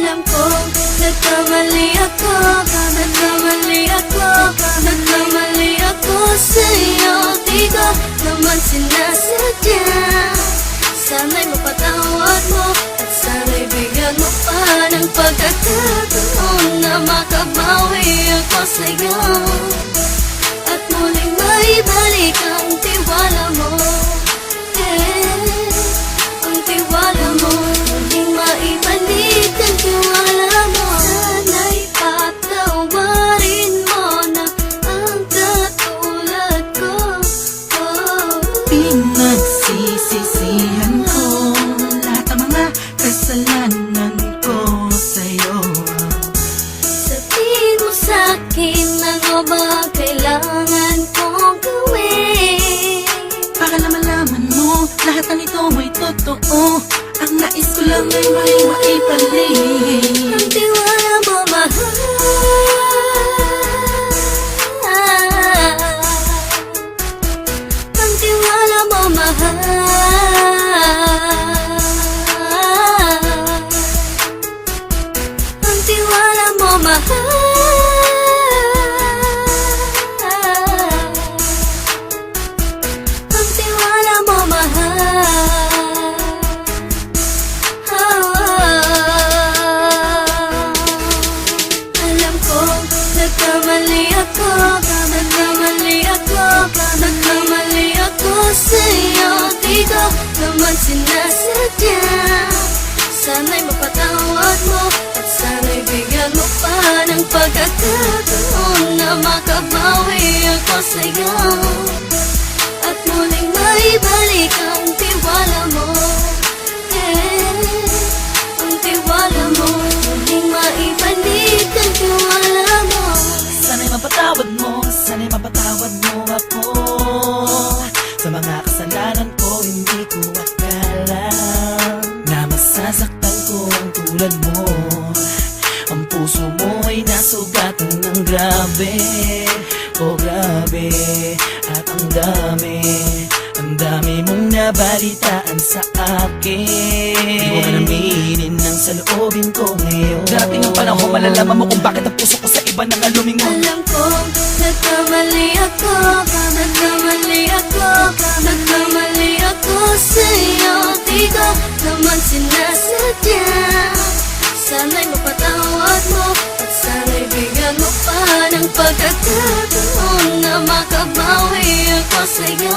Alam kong nagkamali ako, nagkamali ako, nagkamali ako sa'yo. Di ko naman sinasadya. Sana'y mapatawad mo at sana'y bigyan mo pa ng pagkakataon na makabawi ako sa'yo at muling maibalik ang tiwala mo. Ang tiwala mo, muling maibalik ang tiwala mo. Sana'y patawarin mo na ang katulad ko. Pinagsisisihan ko lahat ng mga kasalanan ko sa'yo. Sabihin mo sa'kin ano ba kailangan kong gawin Para malaman mo lahat ng ito ay totoo. Ang nais ko lang ay may maibalik ang tiwala mo, mahal. Ang tiwala mo, mahal. Ang tiwala mo, mahal. Ang tiwala mo, mahal. Alam ko, nagkamali ako, nagkamali ako, nagkamali ako sa'yo. Di ko naman sinasadya. Sana'y mapatawad mo at sana'y bigyan mo pa ng pagkakataon na makabawi ako sa'yo at muling maibalik ang tiwala mo. Ang tiwala mo, muling maibalik ang tiwala mo. Sana'y mapatawad mo, sana'y mapatawad mo ako sa mga kasalanan ko. Hindi ko akala na masasaktan ko ang tulad mo. Ang puso mo ay nasugatan ng grabe. Oh grabe, at ang dami mong nabalitaan sa akin. Di ko man aminin ang saloobin ko ngayon. Darating ang panahon, malalaman mo kung bakit ang puso ko sa iba nang lumingon. Alam kong nagkamali ako, nagkamali ako, nagkamali ako sa'yo. Di ko naman sinasadya. Sana'y mapatawad mo at sana'y bigyan mo pa ng pagkakataon na makabawi ako sa'yo